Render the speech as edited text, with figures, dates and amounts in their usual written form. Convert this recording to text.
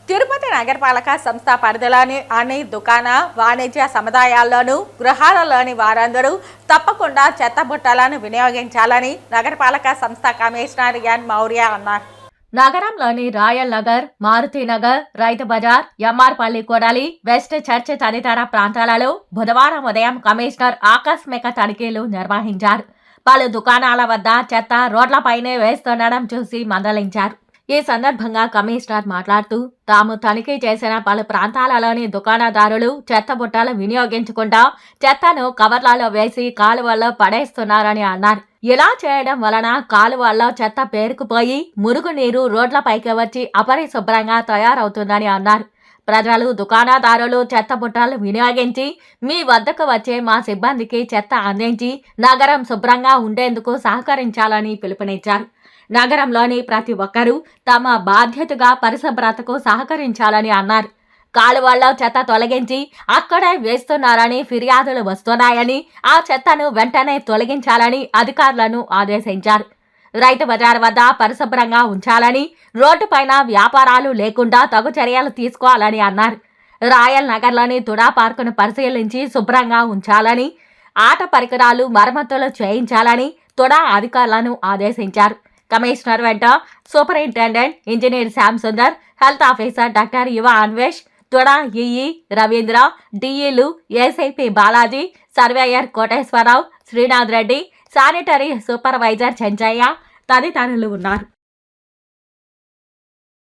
తిరుపతి నగరపాలక సంస్థ పరిధిలోని అన్ని దుకాణ వాణిజ్య సముదాయాల్లోనూ గృహాలలోని వారందరూ తప్పకుండా చెత్త బుట్టలను వినియోగించాలని నగరపాలక సంస్థ కమిషనర్ ఎన్ మౌర్య అన్నారు. నగరంలోని royal Nagar, Maruti Nagar, Rythu Bazar, MR Palli Kodali, west church తదితర ప్రాంతాలలో బుధవారం ఉదయం కమిషనర్ ఆకస్మిక తనిఖీలు నిర్వహించారు. పలు దుకాణాల వద్ద చెత్త రోడ్లపైనే వేస్తుండడం చూసి మందలించారు. ఈ సందర్భంగా కమిషనర్ మాట్లాడుతూ తాము తనిఖీ చేసిన పలు ప్రాంతాలలోని దుకాణదారులు చెత్త బుట్టలు వినియోగించకుండా చెత్తను కవర్లలో వేసి కాలువల్లో పడేస్తున్నారని అన్నారు. ఇలా చేయడం వలన కాలువల్లో చెత్త పేరుకుపోయి మురుగునీరు రోడ్లపైకి వచ్చి అపరిశుభ్రంగా తయారవుతుందని అన్నారు. ప్రజలు, దుకాణదారులు చెత్త బుట్టలు వినియోగించి మీ వద్దకు వచ్చే మా సిబ్బందికి చెత్త అందించి నగరం శుభ్రంగా ఉండేందుకు సహకరించాలని పిలుపునిచ్చారు. నగరంలోని ప్రతి ఒక్కరూ తమ బాధ్యతగా పరిశుభ్రతకు సహకరించాలని అన్నారు. కాలువల్లో చెత్త తొలగించి అక్కడే వేస్తున్నారని ఫిర్యాదులు వస్తున్నాయని ఆ చెత్తను వెంటనే తొలగించాలని అధికారులను ఆదేశించారు. రైతు బజార్ వద్ద పరిశుభ్రంగా ఉంచాలని, రోడ్డుపైన వ్యాపారాలు లేకుండా తగు చర్యలు తీసుకోవాలని అన్నారు. రాయల్ నగర్లోని తుడా పార్కును పరిశీలించి శుభ్రంగా ఉంచాలని, ఆట పరికరాలు మరమ్మతులు చేయించాలని తుడా అధికారులను ఆదేశించారు. కమిషనర్ వెంట superintendent engineer Shyam Sundar, health officer doctor Yuva Anvesh, TUDA EE Ravindra, డిఈలు ACP Balaji, surveyor Koteswararao, Srinath Reddy, sanitary supervisor Chenchaiah తదితరులు ఉన్నారు.